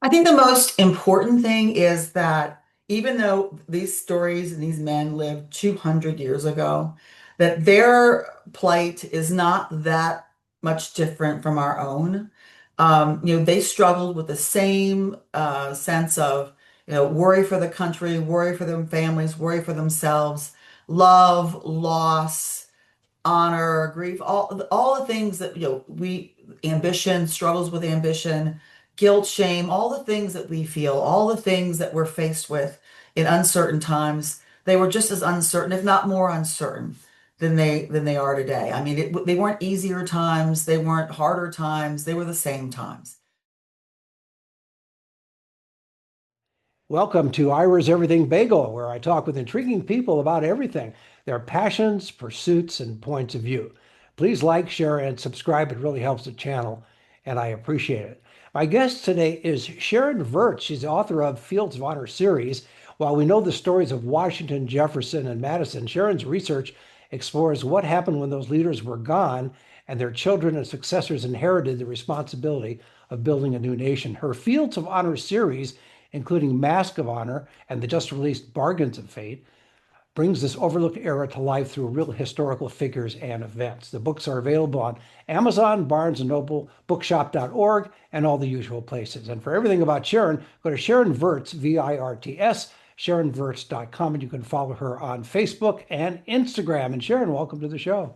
I think the most important thing is that even though these stories and these men lived 200 years ago, that their plight is not that much different from our own. They struggled with the same sense of, worry for the country, worry for their families, worry for themselves, love, loss, honor, grief, all the things that ambition, struggles with ambition, guilt, shame, all the things that we feel, all the things that we're faced with in uncertain times, they were just as uncertain, if not more uncertain than they are today. I mean, they weren't easier times, they weren't harder times, they were the same times. Welcome to Ira's Everything Bagel, where I talk with intriguing people about everything, their passions, pursuits, and points of view. Please like, share, and subscribe. It really helps the channel, and I appreciate it. My guest today is Sharon Virts. She's the author of Fields of Honor series. While we know the stories of Washington, Jefferson, and Madison, Sharon's research explores what happened when those leaders were gone and their children and successors inherited the responsibility of building a new nation. Her Fields of Honor series, including Mask of Honor and the just released Bargains of Fate, brings this overlooked era to life through real historical figures and events. The books are available on Amazon, Barnes& Noble, bookshop.org, and all the usual places. And for everything about Sharon, go to Sharon Virts, V-I-R-T-S, SharonVirts.com, and you can follow her on Facebook and Instagram. And Sharon, welcome to the show.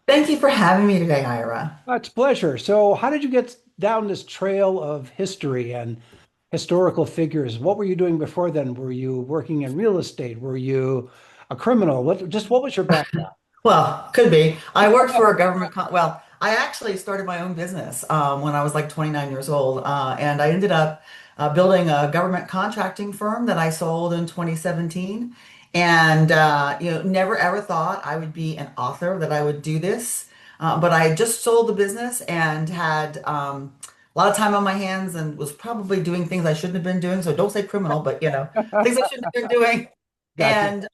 Thank you for having me today, Ira. It's a pleasure. So, how did you get down this trail of history and historical figures? What were you doing before then? Were you working in real estate? Were you a criminal? What was your background? Well, could be. I worked for a well, I actually started my own business when I was like 29 years old, and I ended up building a government contracting firm that I sold in 2017. And never ever thought I would be an author, that I would do this. But I just sold the business and had a lot of time on my hands and was probably doing things I shouldn't have been doing. So don't say criminal, but things I shouldn't have been doing. Gotcha. And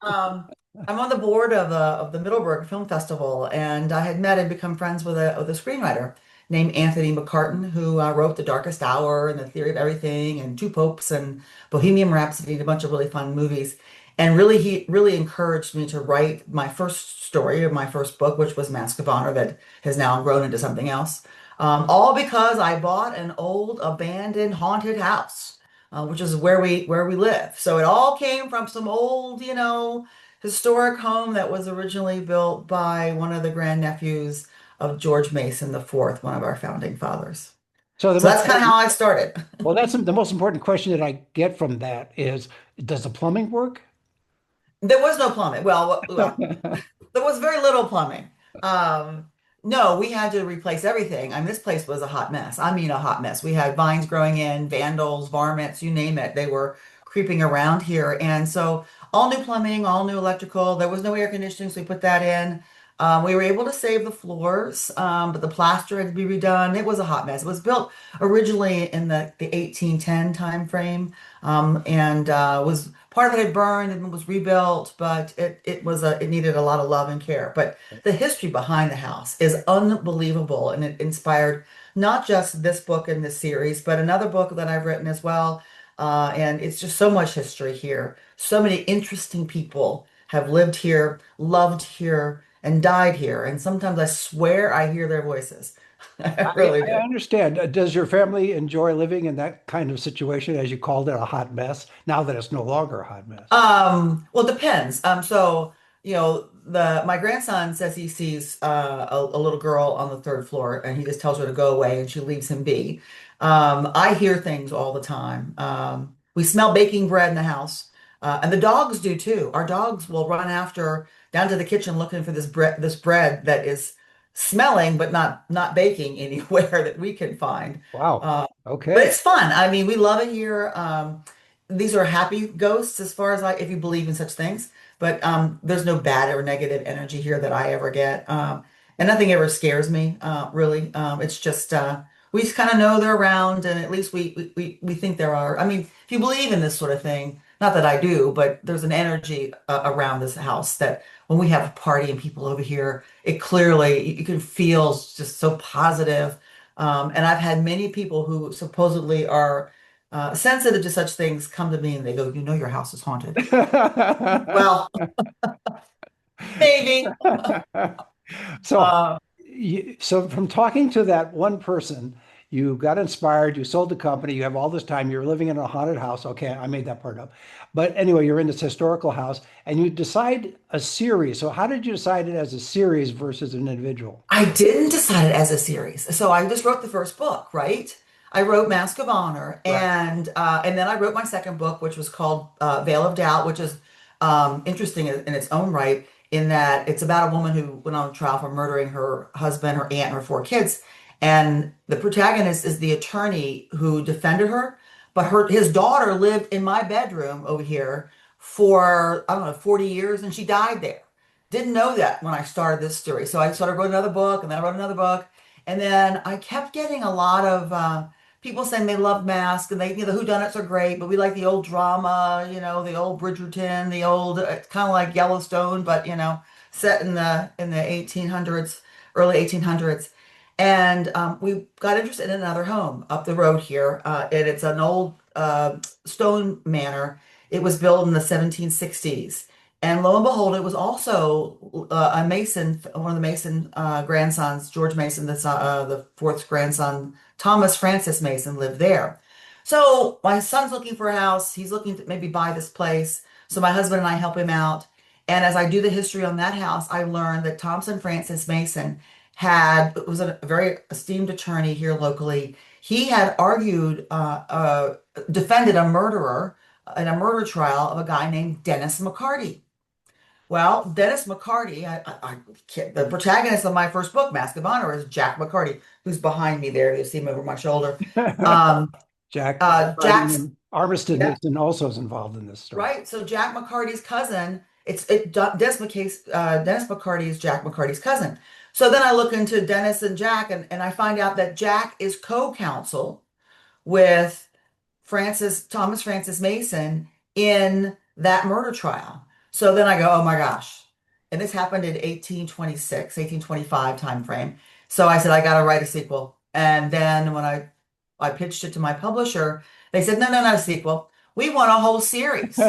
I'm on the board of the Middleburg Film Festival, and I had met and become friends with a screenwriter named Anthony McCartan, who wrote The Darkest Hour and The Theory of Everything and Two Popes and Bohemian Rhapsody and a bunch of really fun movies. And really, he really encouraged me to write my first story of my first book, which was Mask of Honor, that has now grown into something else. All because I bought an old abandoned haunted house, which is where we live. So it all came from some old, historic home that was originally built by one of the grandnephews of George Mason the Fourth, one of our founding fathers. So the So most that's kind of how I started. well, that's the most important question that I get from that is, does the plumbing work? There was no plumbing. Well, there was very little plumbing. Um, no, we had to replace everything. I mean, this place was a hot mess. I mean, a hot mess. We had vines growing in, vandals, varmints, you name it. They were creeping around here. And so all new plumbing, all new electrical. There was no air conditioning, so we put that in. We were able to save the floors, but the plaster had to be redone. It was a hot mess. It was built originally in the 1810 time frame, and was part of it had burned and was rebuilt, but it needed a lot of love and care. But the history behind the house is unbelievable, and it inspired not just this book and this series, but another book that I've written as well. And it's just so much history here. So many interesting people have lived here, loved here, and died here. And sometimes I swear I hear their voices. I really I do. understand. Does your family enjoy living in that kind of situation, as you called it, a hot mess, now that it's no longer a hot mess? Well, it depends. So, the my grandson says he sees a little girl on the third floor and he just tells her to go away and she leaves him be. I hear things all the time. We smell baking bread in the house. And the dogs do too. Our dogs will run after down to the kitchen looking for this bread that is smelling but not baking anywhere that we can find. Wow. Uh, but Okay. it's fun. I mean, we love it here. These are happy ghosts as far as if you believe in such things. But there's no bad or negative energy here that I ever get. And nothing ever scares me, really. It's just we just kind of know they're around, and at least we think there are. I mean, if you believe in this sort of thing, not that I do, but there's an energy around this house that when we have a party and people over here, it clearly you can feel just so positive. And I've had many people who supposedly are sensitive to such things come to me and they go, you know, your house is haunted. Well, maybe. So, Uh, so from talking to that one person, you got inspired, you sold the company, you have all this time, you're living in a haunted house. Okay, I made that part up. But anyway, you're in this historical house and you decide a series. So how did you decide it as a series versus an individual? I didn't decide it as a series. So I just wrote the first book, right? I wrote Mask of Honor, Right. and then I wrote my second book, which was called Veil of Doubt, which is interesting in its own right, in that it's about a woman who went on trial for murdering her husband, her aunt, and her four kids. And the protagonist is the attorney who defended her, but his daughter lived in my bedroom over here for, I don't know, 40 years, and she died there. Didn't know that when I started this story. So I sort of wrote another book, and then I wrote another book. And then I kept getting a lot of people saying they love Mask, and the whodunits are great, but we like the old drama, the old Bridgerton, the old, it's kind of like Yellowstone, but set in the 1800s, early 1800s. And we got interested in another home up the road here, and it's an old stone manor. It was built in the 1760s. And lo and behold, it was also a Mason, one of the Mason grandsons, George Mason, the fourth grandson, Thomas Francis Mason, lived there. So my son's looking for a house. He's looking to maybe buy this place. So my husband and I help him out. And as I do the history on that house, I learned that Thompson Francis Mason was a very esteemed attorney here locally. He had defended a murderer in a murder trial of a guy named Dennis McCarty. Well, Dennis McCarty, the protagonist of my first book, Mask of Honor, is Jack McCarty, who's behind me there. You see him over my shoulder. Um, Jack, Jack's, Armistead yeah, Mason also is involved in this story. right. So Jack McCarty's cousin, Dennis McCarty is Jack McCarty's cousin. So then I look into Dennis and Jack, and I find out that Jack is co-counsel with Thomas Francis Mason in that murder trial. So then I go, oh my gosh. And this happened in 1826, 1825 time frame. So I said, I got to write a sequel. And then when I pitched it to my publisher, they said, no, no, not a sequel. We want a whole series.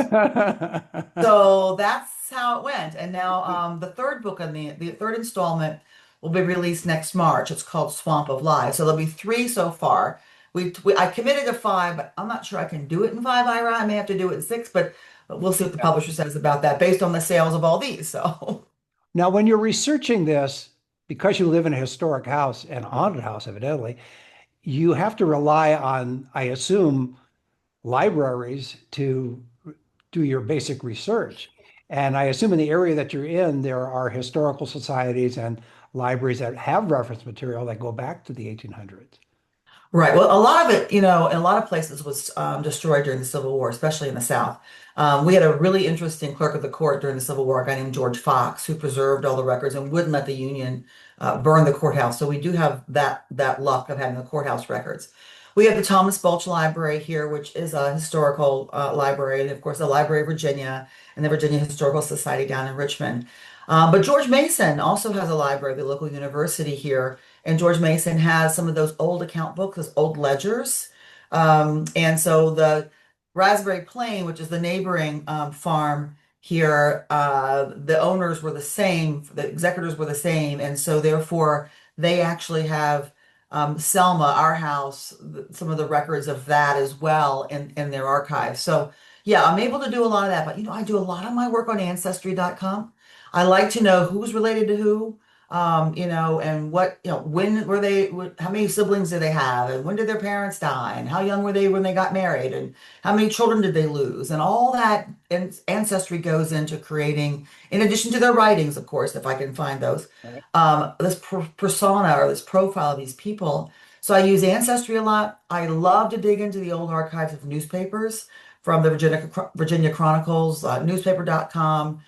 So that's how it went. And now the third book and the third installment will be released next March. It's called Swamp of Lies. So there'll be three so far. I committed to five, but I'm not sure I can do it in five, Ira. I may have to do it in six, but we'll see what the publisher says about that based on the sales of all these. So Now, when you're researching this, because you live in a historic house and a haunted house, evidently, you have to rely on, I assume, libraries to do your basic research. And I assume in the area that you're in, there are historical societies and libraries that have reference material that go back to the 1800s. right. Well, a lot of it, in a lot of places was destroyed during the Civil War, especially in the South. We had a really interesting clerk of the court during the Civil War, a guy named George Fox, who preserved all the records and wouldn't let the Union burn the courthouse. So we do have that luck of having the courthouse records. We have the Thomas Balch Library here, which is a historical library, and of course the Library of Virginia and the Virginia Historical Society down in Richmond. But George Mason also has a library, the local university here. And George Mason has some of those old account books, those old ledgers. And so the Raspberry Plain, which is the neighboring farm here, the owners were the same, the executors were the same. And so therefore, they actually have Selma, our house, some of the records of that as well in their archives. So yeah, I'm able to do a lot of that. But I do a lot of my work on ancestry.com. I like to know who's related to who, and when were how many siblings did they have, and when did their parents die, and how young were they when they got married, and how many children did they lose, and all that ancestry goes into creating, in addition to their writings, of course, if I can find those, Right. this persona or this profile of these people. So I use ancestry a lot. I love to dig into the old archives of newspapers from the Virginia Chronicles, newspaper.com.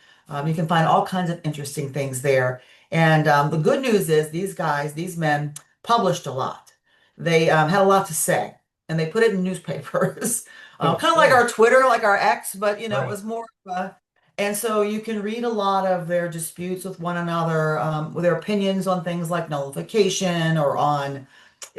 You can find all kinds of interesting things there. And the good news is these men published a lot. They had a lot to say, and they put it in newspapers, Good. kind of like Good. our Twitter, like our X, but it Right. was more of and so you can read a lot of their disputes with one another, with their opinions on things like nullification or on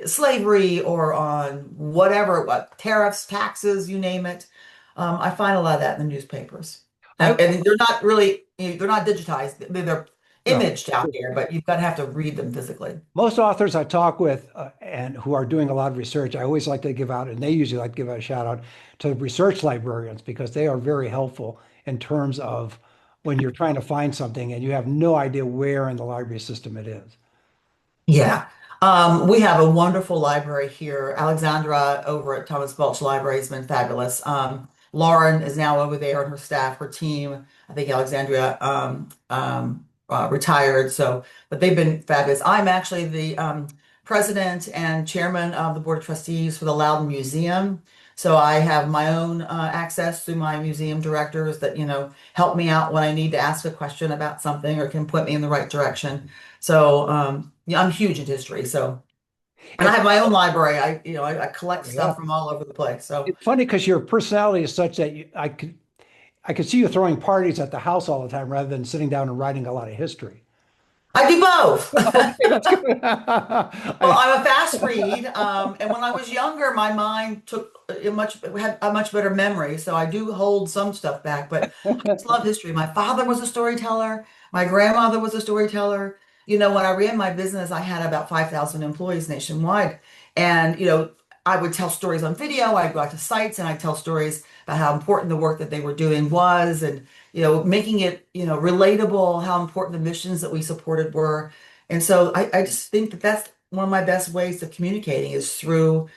slavery or on whatever, what tariffs, taxes, you name it. I find a lot of that in the newspapers. I And they're not really, they're not digitized. They're no. imaged out there, but you've got to have to read them physically. Most authors I talk with and who are doing a lot of research, I always like to give out, and they usually like to give out a shout out to research librarians because they are very helpful in terms of when you're trying to find something and you have no idea where in the library system it is. Yeah. We have a wonderful library here. Alexandra over at Thomas Balch Library has been fabulous. Lauren is now over there and her staff, her team. I think Alexandria retired, so but they've been fabulous. I'm actually the president and chairman of the board of trustees for the Loudon Museum. So I have my own access through my museum directors that, help me out when I need to ask a question about something or can point me in the right direction. So yeah, I'm huge into history. So, and I It's have my own library. I collect yeah. stuff from all over the place. So It's funny because your personality is such that I could see you throwing parties at the house all the time rather than sitting down and writing a lot of history. I do both. Okay, that's good. Well, I'm a fast read, and when I was younger, my mind took had a much better memory, so I do hold some stuff back. But I just love history. My father was a storyteller. My grandmother was a storyteller. When I ran my business, I had about 5,000 employees nationwide, and I would tell stories on video. I'd go out to sites and I'd tell stories about how important the work that they were doing was, and making it relatable, how important the missions that we supported were. And so I just think that that's one of my best ways of communicating is through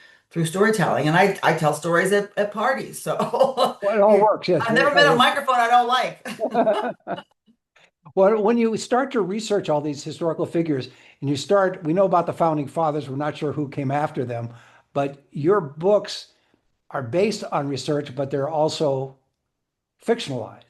storytelling. And I tell stories at parties. So Well, it all works. Yes, I've it never met a all microphone I don't like. works. Well, when you start to research all these historical figures and we know about the founding fathers, we're not sure who came after them, but your books are based on research, but they're also fictionalized.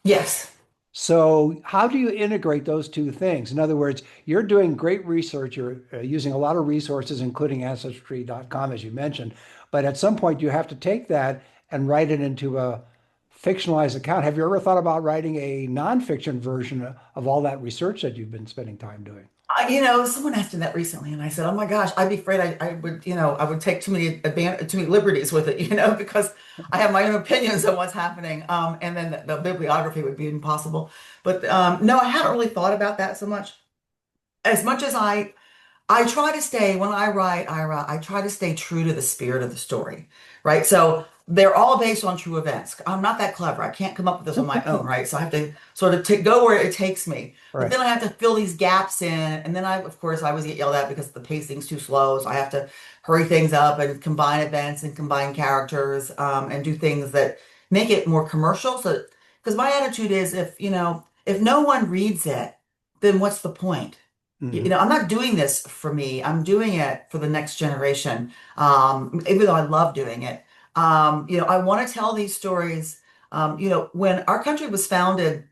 Yes. So, how do you integrate those two things? In other words, you're doing great research, you're using a lot of resources, including ancestry.com, as you mentioned, but at some point you have to take that and write it into a fictionalized account. Have you ever thought about writing a nonfiction version of all that research that you've been spending time doing? Someone asked me that recently, and I said, "Oh my gosh, I'd be afraid I would, I would take too many liberties with it, because I have my own opinions on what's happening, and then the bibliography would be impossible." But no, I haven't really thought about that so much. As much as I try to stay, when I try to stay true to the spirit of the story, right? So they're all based on true events. I'm not that clever. I can't come up with this on my own, right? So I have to sort of go where it takes me. But Right. then I have to fill these gaps in. And then of course, I always get yelled at because the pacing's too slow. So I have to hurry things up and combine events and combine characters, and do things that make it more commercial. So, because my attitude is if no one reads it, then what's the point? Mhm. I'm not doing this for me. I'm doing it for the next generation. Even though I love doing it. I want to tell these stories. When our country was founded,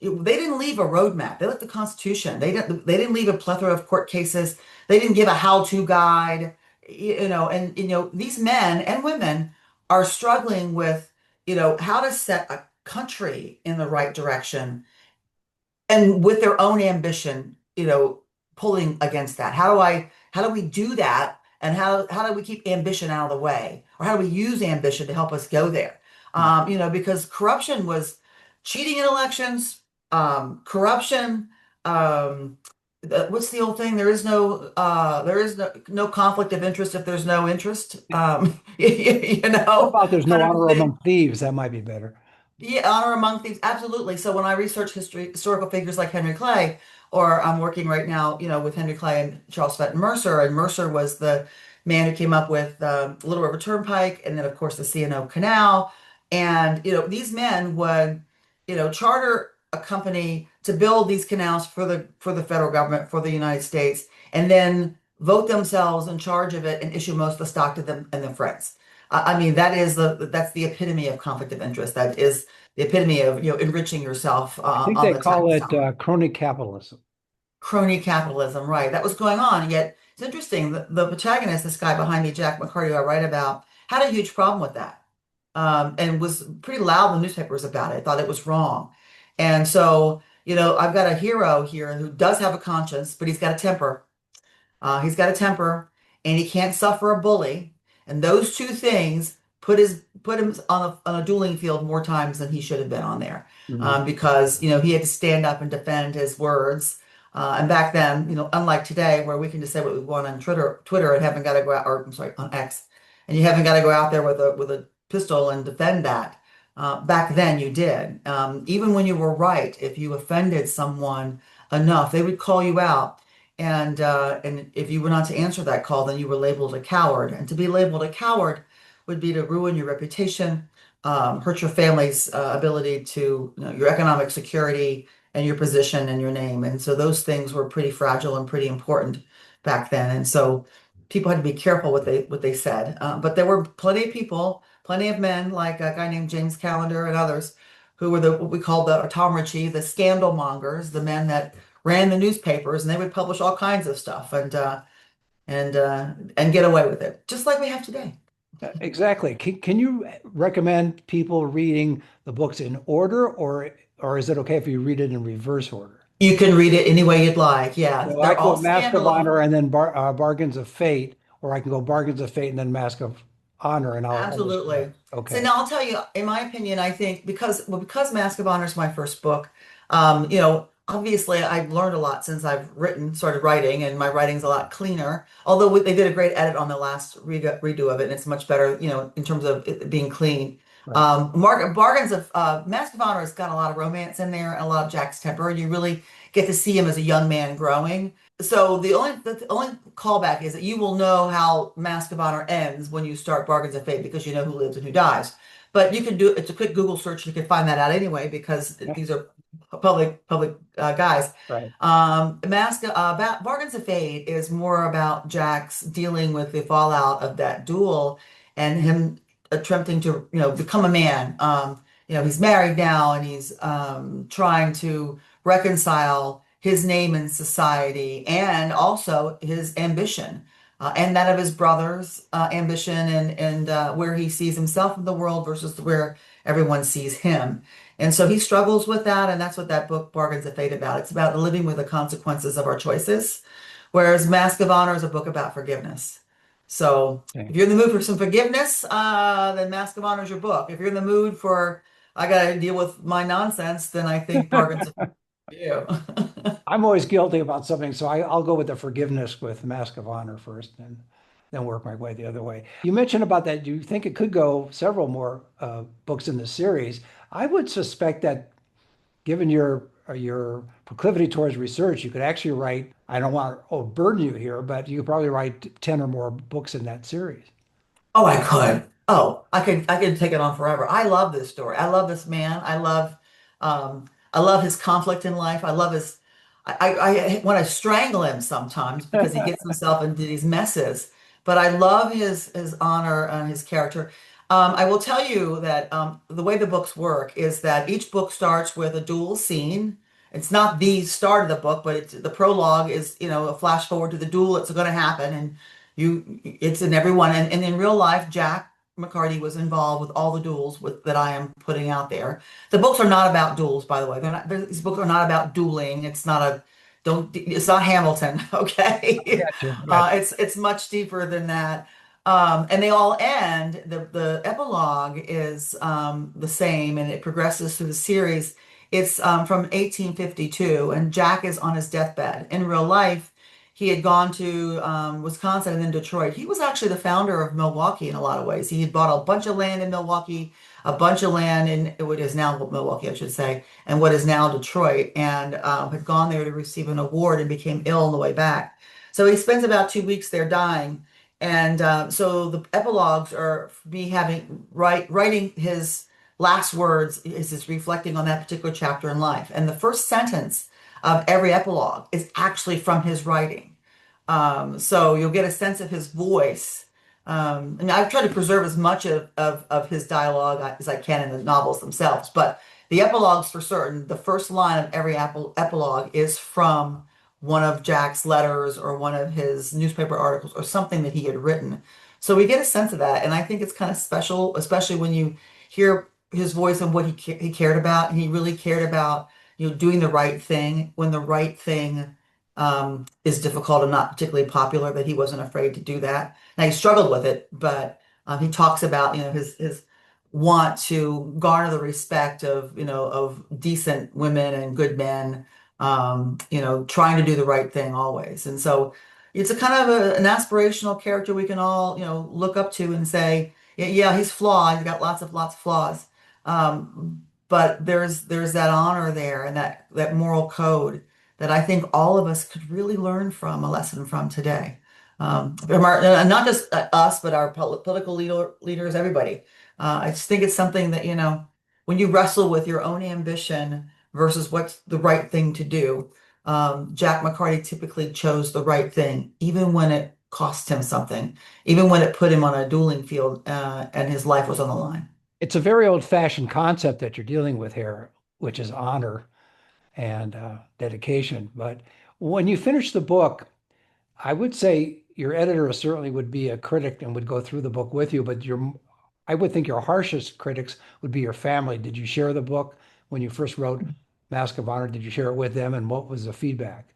they didn't leave a roadmap. They left the Constitution. They didn't leave a plethora of court cases. They didn't give a how-to guide. And these men and women are struggling with, how to set a country in the right direction and with their own ambition, pulling against that. How do we do that? And how do we keep ambition out of the way? Or how do we use ambition to help us go there? Because corruption was cheating in elections, corruption, what's the old thing? There is no conflict of interest if there's no interest. How about there's no Kind of honor thing. among thieves? That might be better. Yeah, honor among thieves, absolutely. So when I research historical figures like Henry Clay, or I'm working right now, with Henry Clay and Charles Fenton Mercer, and Mercer was the man who came up with Little River Turnpike, and then of course the C&O Canal, and these men would, charter a company to build these canals for the federal government for the United States, and then vote themselves in charge of it and issue most of the stock to them and their friends. I mean, that's the epitome of conflict of interest. That is the epitome of enriching yourself I think on they the call tax it dollar. crony capitalism. Crony capitalism, right? That was going on. Yet it's interesting. The protagonist, this guy behind me, Jack McCarty, who I write about, had a huge problem with that, and was pretty loud in the newspapers about it. Thought it was wrong, and so I've got a hero here who does have a conscience, but he's got a temper. He's got a temper, and he can't suffer a bully. And those two things put him on a dueling field more times than he should have been on there, Mhm. because he had to stand up and defend his words. And back then, unlike today, where we can just say what we want on Twitter, and haven't got to go out, or I'm sorry, on X, and you haven't got to go out there with a pistol and defend that. Back then, you did. Even when you were right, if you offended someone enough, they would call you out. And if you were not to answer that call, then you were labeled a coward. And to be labeled a coward would be to ruin your reputation, hurt your family's ability to, your economic security and your position and your name. And so those things were pretty fragile and pretty important back then. And so people had to be careful what they said. But there were plenty of people, plenty of men, like a guy named James Callender and others, who were what we called the Tom Ritchie, the scandal mongers, the men that ran the newspapers, and they would publish all kinds of stuff and get away with it, just like we have today. Exactly. Can you recommend people reading the books in order, or is it okay if you read it in reverse order? You can read it any way you'd like. Yeah, So I they're go all Mask of Honor scandal. and then Bargains of Fate, or I can go Bargains of Fate and then Mask of Honor, and I'll understand. Absolutely. So Okay. now I'll tell you, in my opinion, I think because Mask of Honor is my first book, obviously I've learned a lot since I've started writing, and my writing's a lot cleaner. Although they did a great edit on the last redo of it, and it's much better, in terms of it being clean. Right. Bargains of Mask of Honor has got a lot of romance in there and a lot of Jack's temper, and you really get to see him as a young man growing. So the only callback is that you will know how Mask of Honor ends when you start Bargains of Fate, because you know who lives and who dies. But you can do it's a quick Google search. You can find that out anyway, because Yeah. these are public guys. Right. Bargains of Fate is more about Jack's dealing with the fallout of that duel and him attempting to become a man. He's married now, and he's trying to reconcile his name in society and also his ambition, and that of his brother's ambition, and where he sees himself in the world versus where everyone sees him. And so he struggles with that, and that's what that book Bargains of Fate about. It's about living with the consequences of our choices, whereas Mask of Honor is a book about forgiveness. So Okay. if you're in the mood for some forgiveness, then Mask of Honor is your book. If you're in the mood for I got to deal with my nonsense, then I think Bargains of Fate is for you. I'm always guilty about something, so I'll go with the forgiveness with Mask of Honor first, and then work my way the other way. You mentioned about that. You think it could go several more books in the series. I would suspect that, given your proclivity towards research, you could actually write. I don't want to burden you here, but you could probably write 10 or more books in that series. Oh, I could. Oh, I could take it on forever. I love this story. I love this man. I love his conflict in life. I love his I want to strangle him sometimes because he gets himself into these messes. But I love his honor and his character. I will tell you that the way the books work is that each book starts with a duel scene. It's not the start of the book, but the prologue is, a flash forward to the duel that's going to happen, and it's in everyone. And in real life, Jack McCarty was involved with all the duels that I am putting out there. The books are not about duels, by the way. These books are not about dueling. It's not Hamilton, okay? Gotcha. Gotcha. It's much deeper than that. And they all end, the epilogue is the same, and it progresses through the series. It's from 1852, and Jack is on his deathbed. In real life, he had gone to Wisconsin and then Detroit. He was actually the founder of Milwaukee in a lot of ways. He had bought a bunch of land in Milwaukee, a bunch of land in what is now Milwaukee, I should say, and what is now Detroit, and had gone there to receive an award and became ill on the way back. So he spends about 2 weeks there dying. And so the epilogues are me writing his last words, is his reflecting on that particular chapter in life. And the first sentence of every epilogue is actually from his writing. So you'll get a sense of his voice. And I've tried to preserve as much of his dialogue as I can in the novels themselves. But the epilogues, for certain, the first line of every epilogue is from one of Jack's letters or one of his newspaper articles or something that he had written. So we get a sense of that. And I think it's kind of special, especially when you hear his voice and what he cared about. And he really cared about, doing the right thing when the right thing is difficult and not particularly popular, that he wasn't afraid to do that. Now he struggled with it, but he talks about, his want to garner the respect of, of decent women and good men, trying to do the right thing always. And so it's a kind of an aspirational character we can all, look up to and say, yeah, yeah, he's flawed. He's got lots of flaws. But there's that honor there and that moral code that I think all of us could really learn from, a lesson from today. And not just us, but our political leaders, everybody. I just think it's something that, when you wrestle with your own ambition versus what's the right thing to do, Jack McCarty typically chose the right thing, even when it cost him something, even when it put him on a dueling field, and his life was on the line. It's a very old-fashioned concept that you're dealing with here, which is honor and dedication. But when you finish the book, I would say your editor certainly would be a critic and would go through the book with you, but I would think your harshest critics would be your family. Did you share the book when you first wrote Mask of Honor? Did you share it with them, and what was the feedback?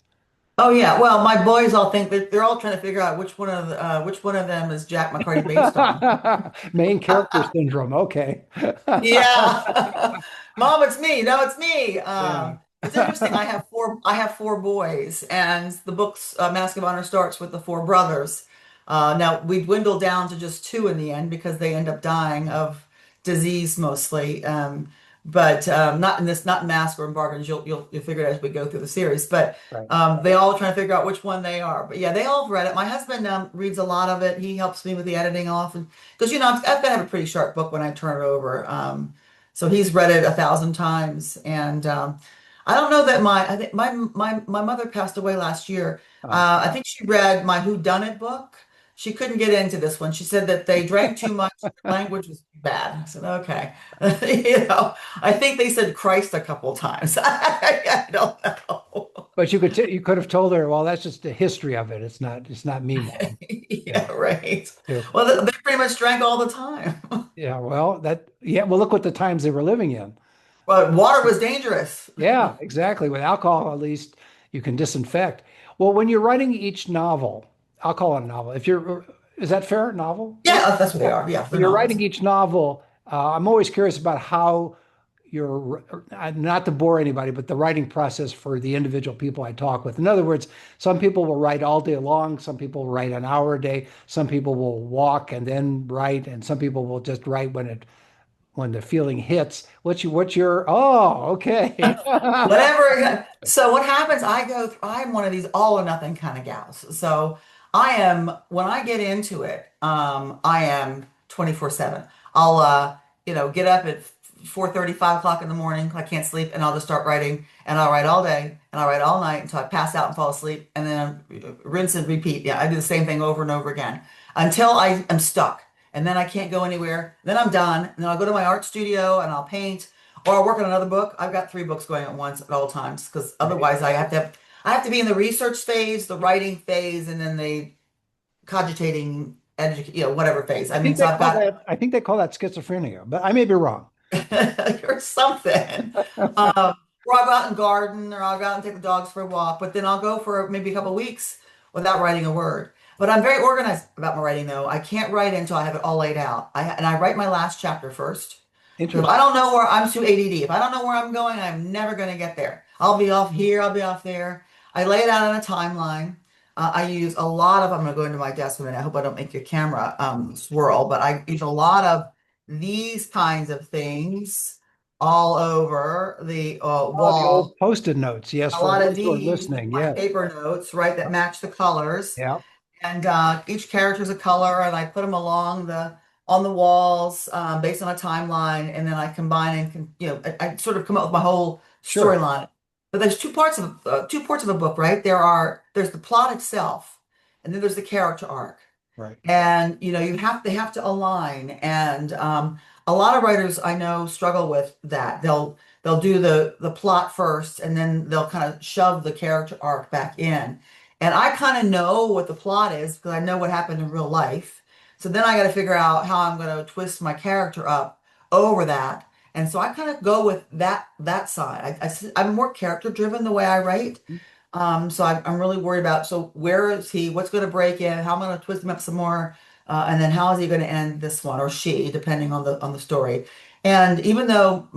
Oh yeah, well, my boys all think that they're all trying to figure out which one of them is Jack McCarty based on. Main character syndrome. Okay. Yeah. Mom, it's me. No, it's me. Yeah. It's interesting. I have four boys, and the book's Mask of Honor starts with the four brothers. Now we dwindled down to just two in the end because they end up dying of disease mostly. But not in this, not in Mask or in Bargains. You'll figure it out as we go through the series. But Right. they all trying to figure out which one they are. But yeah, they all have read it. My husband reads a lot of it. He helps me with the editing often because I've got to have a pretty sharp book when I turn it over. So he's read it 1,000 times, and I don't know that I think my mother passed away last year. Oh. I think she read my Who Done It book. She couldn't get into this one. She said that they drank too much, the language was bad. I said, okay. I think they said Christ a couple times. I don't know. But you could have told her, well, that's just the history of it. It's not me, Mom. Yeah. Yeah, right. Too. Well, they pretty much drank all the time. Yeah. Well, yeah. Well, look what the times they were living in. But water was dangerous. Yeah, exactly. With alcohol, at least you can disinfect. Well, when you're writing each novel, I'll call it a novel. Is that fair? Novel? Yeah, that's what they Yeah. are. Yeah, When they're you're writing novels. each novel, I'm always curious about how not to bore anybody, but the writing process for the individual people I talk with. In other words, some people will write all day long, some people will write an hour a day, some people will walk and then write, and some people will just write when the feeling hits. Oh, okay. Whatever. So what happens, I'm one of these all or nothing kind of gals. So when I get into it, I am 24/7. I'll, get up at 4:30, 5 o'clock in the morning. I can't sleep and I'll just start writing and I'll write all day and I'll write all night until I pass out and fall asleep and then rinse and repeat. Yeah, I do the same thing over and over again until I am stuck and then I can't go anywhere. Then I'm done. And then I'll go to my art studio and I'll paint or I'll work on another book. I've got three books going at once at all times because Right. otherwise I have to be in the research phase, the writing phase, and then the cogitating, whatever phase. I mean, so I've got I think they call that schizophrenia, but I may be wrong. or something. Or I'll go out and garden, or I'll go out and take the dogs for a walk, but then I'll go for maybe a couple of weeks without writing a word. But I'm very organized about my writing, though. I can't write until I have it all laid out. And I write my last chapter first. Because if I Interesting. don't know where I'm too ADD, if I don't know where I'm going, I'm never going to get there. I'll be off here, I'll be off there. I lay it out on a timeline. I use a lot of, I'm going to go into my desk in a minute. I hope I don't make your camera swirl, but I use a lot of these kinds of things all over the Oh, the wall. old post-it notes. Yes, A for lot of those who are these, listening. my Yes. paper notes, right, that match the colors. Yeah. And each character is a color, and I put them along on the walls based on a timeline, and then I combine and I sort of come up with my whole Sure. storyline. But there's two parts of a book, right? There's the plot itself, and then there's the character arc. Right. And they have to align. And a lot of writers I know struggle with that. They'll do the plot first, and then they'll kind of shove the character arc back in. And I kind of know what the plot is because I know what happened in real life. So then I got to figure out how I'm going to twist my character up over that. And so I kind of go with that side. I'm more character driven the way I write. So I'm really worried about, so where is he? What's going to break in? How am I going to twist him up some more? And then how is he going to end this one or she, depending on the story? And even though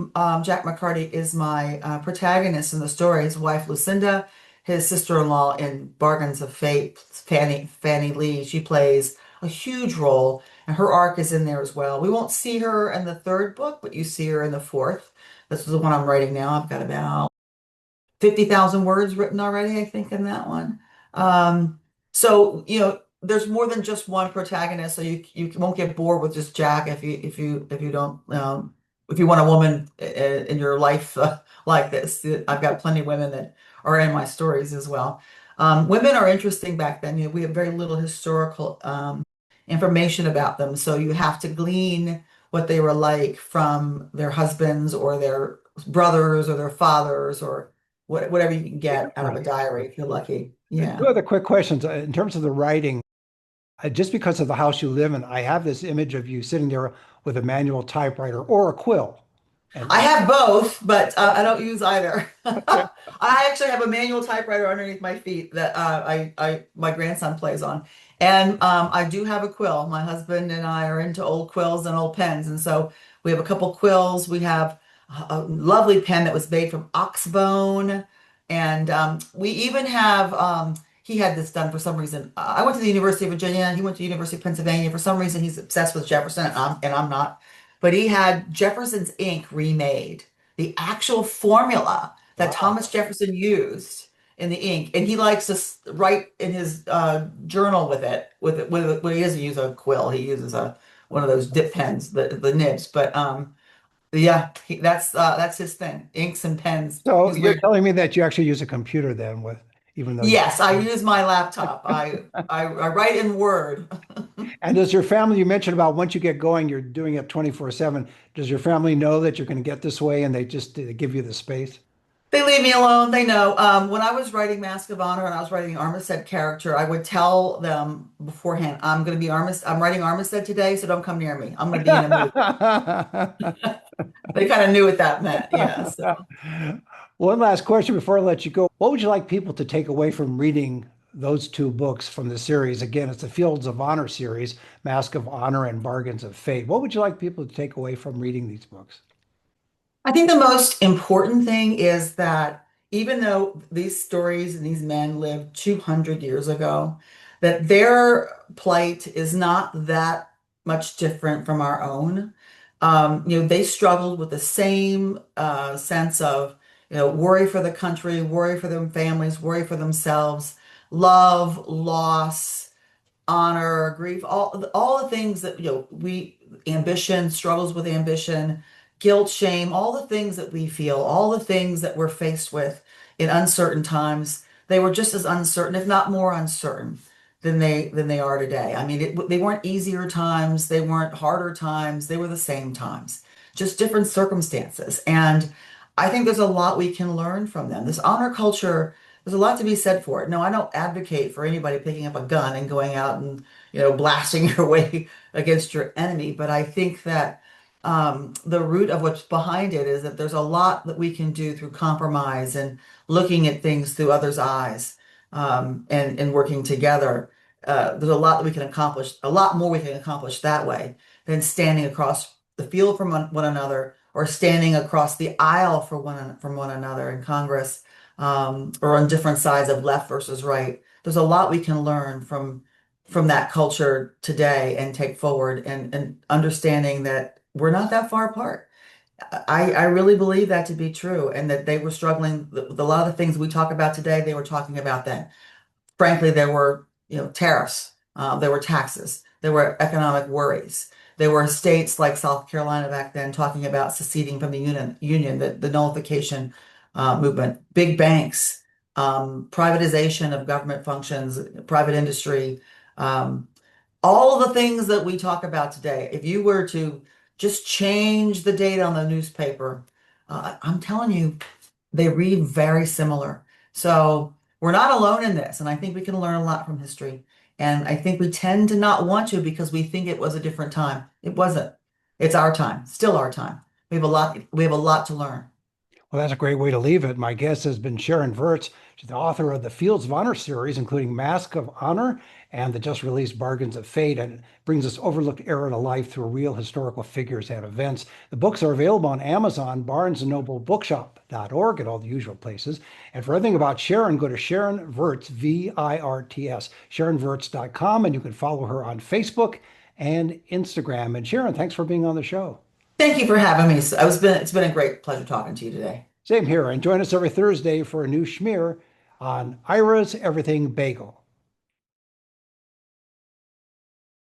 Jack McCarty is my protagonist in the story, his wife Lucinda, his sister-in-law in Bargains of Fate, Fannie Lee, she plays a huge role, and her arc is in there as well. We won't see her in the third book, but you see her in the fourth. This is the one I'm writing now. I've got about 50,000 words written already, I think, in that one. So, there's more than just one protagonist, so you won't get bored with just Jack if you don't if you want a woman in your life like this. I've got plenty of women that are in my stories as well. Women are interesting back then. We have very little historical information about them, so you have to glean what they were like from their husbands or their brothers or their fathers or whatever you can get out of a Right. diary if you're lucky. Two Yeah. other quick questions. In terms of the writing, just because of the house you live in, I have this image of you sitting there with a manual typewriter or a quill. I And have both, but I don't use either. okay. I actually have a manual typewriter underneath my feet that my grandson plays on, and I do have a quill. My husband and I are into old quills and old pens, and so we have a couple quills. We have a lovely pen that was made from ox bone, and we even have. He had this done for some reason. I went to the University of Virginia. He went to the University of Pennsylvania. For some reason, he's obsessed with Jefferson, and I'm not. But he had Jefferson's ink remade, the actual formula that Wow. Thomas Jefferson used in the ink, and he likes to write in his journal with it. Well, he doesn't use a quill; he uses a one of those dip pens, the nibs. But yeah, that's his thing: inks and pens. So He's you're weird. telling me that you actually use a computer then with, even though you, Yes, I use my laptop. I write in Word. and does your family, you mentioned about once you get going, you're doing it 24/7. Does your family know that you're going to get this way and they just give you the space? They leave me alone. They know. When I was writing Mask of Honor and I was writing the Armistead character, I would tell them beforehand, I'm going to be Armistead. I'm writing Armistead today, so don't come near me. I'm going to be in a mood. They kind of knew what that meant. Yeah. So One last question before I let you go. What would you like people to take away from reading those two books from the series? Again, it's the Fields of Honor series, Mask of Honor and Bargains of Fate. What would you like people to take away from reading these books? I think the most important thing is that even though these stories and these men lived 200 years ago, that their plight is not that much different from our own. They struggled with the same sense of, worry for the country, worry for their families, worry for themselves, love, loss, honor, grief, all the things that, we ambition, struggles with ambition, guilt, shame, all the things that we feel, all the things that we're faced with in uncertain times, they were just as uncertain, if not more uncertain than they are today. I mean, they weren't easier times, they weren't harder times, they were the same times, just different circumstances. And I think there's a lot we can learn from them. This honor culture, there's a lot to be said for it. No, I don't advocate for anybody picking up a gun and going out and, blasting your way against your enemy. But I think that the root of what's behind it is that there's a lot that we can do through compromise and looking at things through others' eyes and working together. There's a lot that we can accomplish, a lot more we can accomplish that way than standing across the field from one another or standing across the aisle from one another in Congress or on different sides of left versus right. There's a lot we can learn from that culture today and take forward and understanding that we're not that far apart. I really believe that to be true and that they were struggling with a lot of the things we talk about today, they were talking about then. Frankly, there were, tariffs, there were taxes, there were economic worries. There were states like South Carolina back then talking about seceding from the union, the nullification movement, big banks, privatization of government functions, private industry, um, all the things that we talk about today. If you were to just change the date on the newspaper, I'm telling you, they read very similar. So we're not alone in this, and I think we can learn a lot from history. And I think we tend to not want to because we think it was a different time. It wasn't. It's our time, still our time. We have a lot to learn. Well, that's a great way to leave it. My guest has been Sharon Virts. She's the author of the Fields of Honor series, including Mask of Honor and the just released Bargains of Fate, and brings us overlooked era to life through real historical figures and events. The books are available on Amazon, Barnes& and Noble Bookshop.org, and all the usual places. And for everything about Sharon, go to Sharon Virts, Virts, SharonVirts.com, and you can follow her on Facebook and Instagram. And Sharon, thanks for being on the show. Thank you for having me. It's been a great pleasure talking to you today. Same here. And join us every Thursday for a new schmear on Ira's Everything Bagel.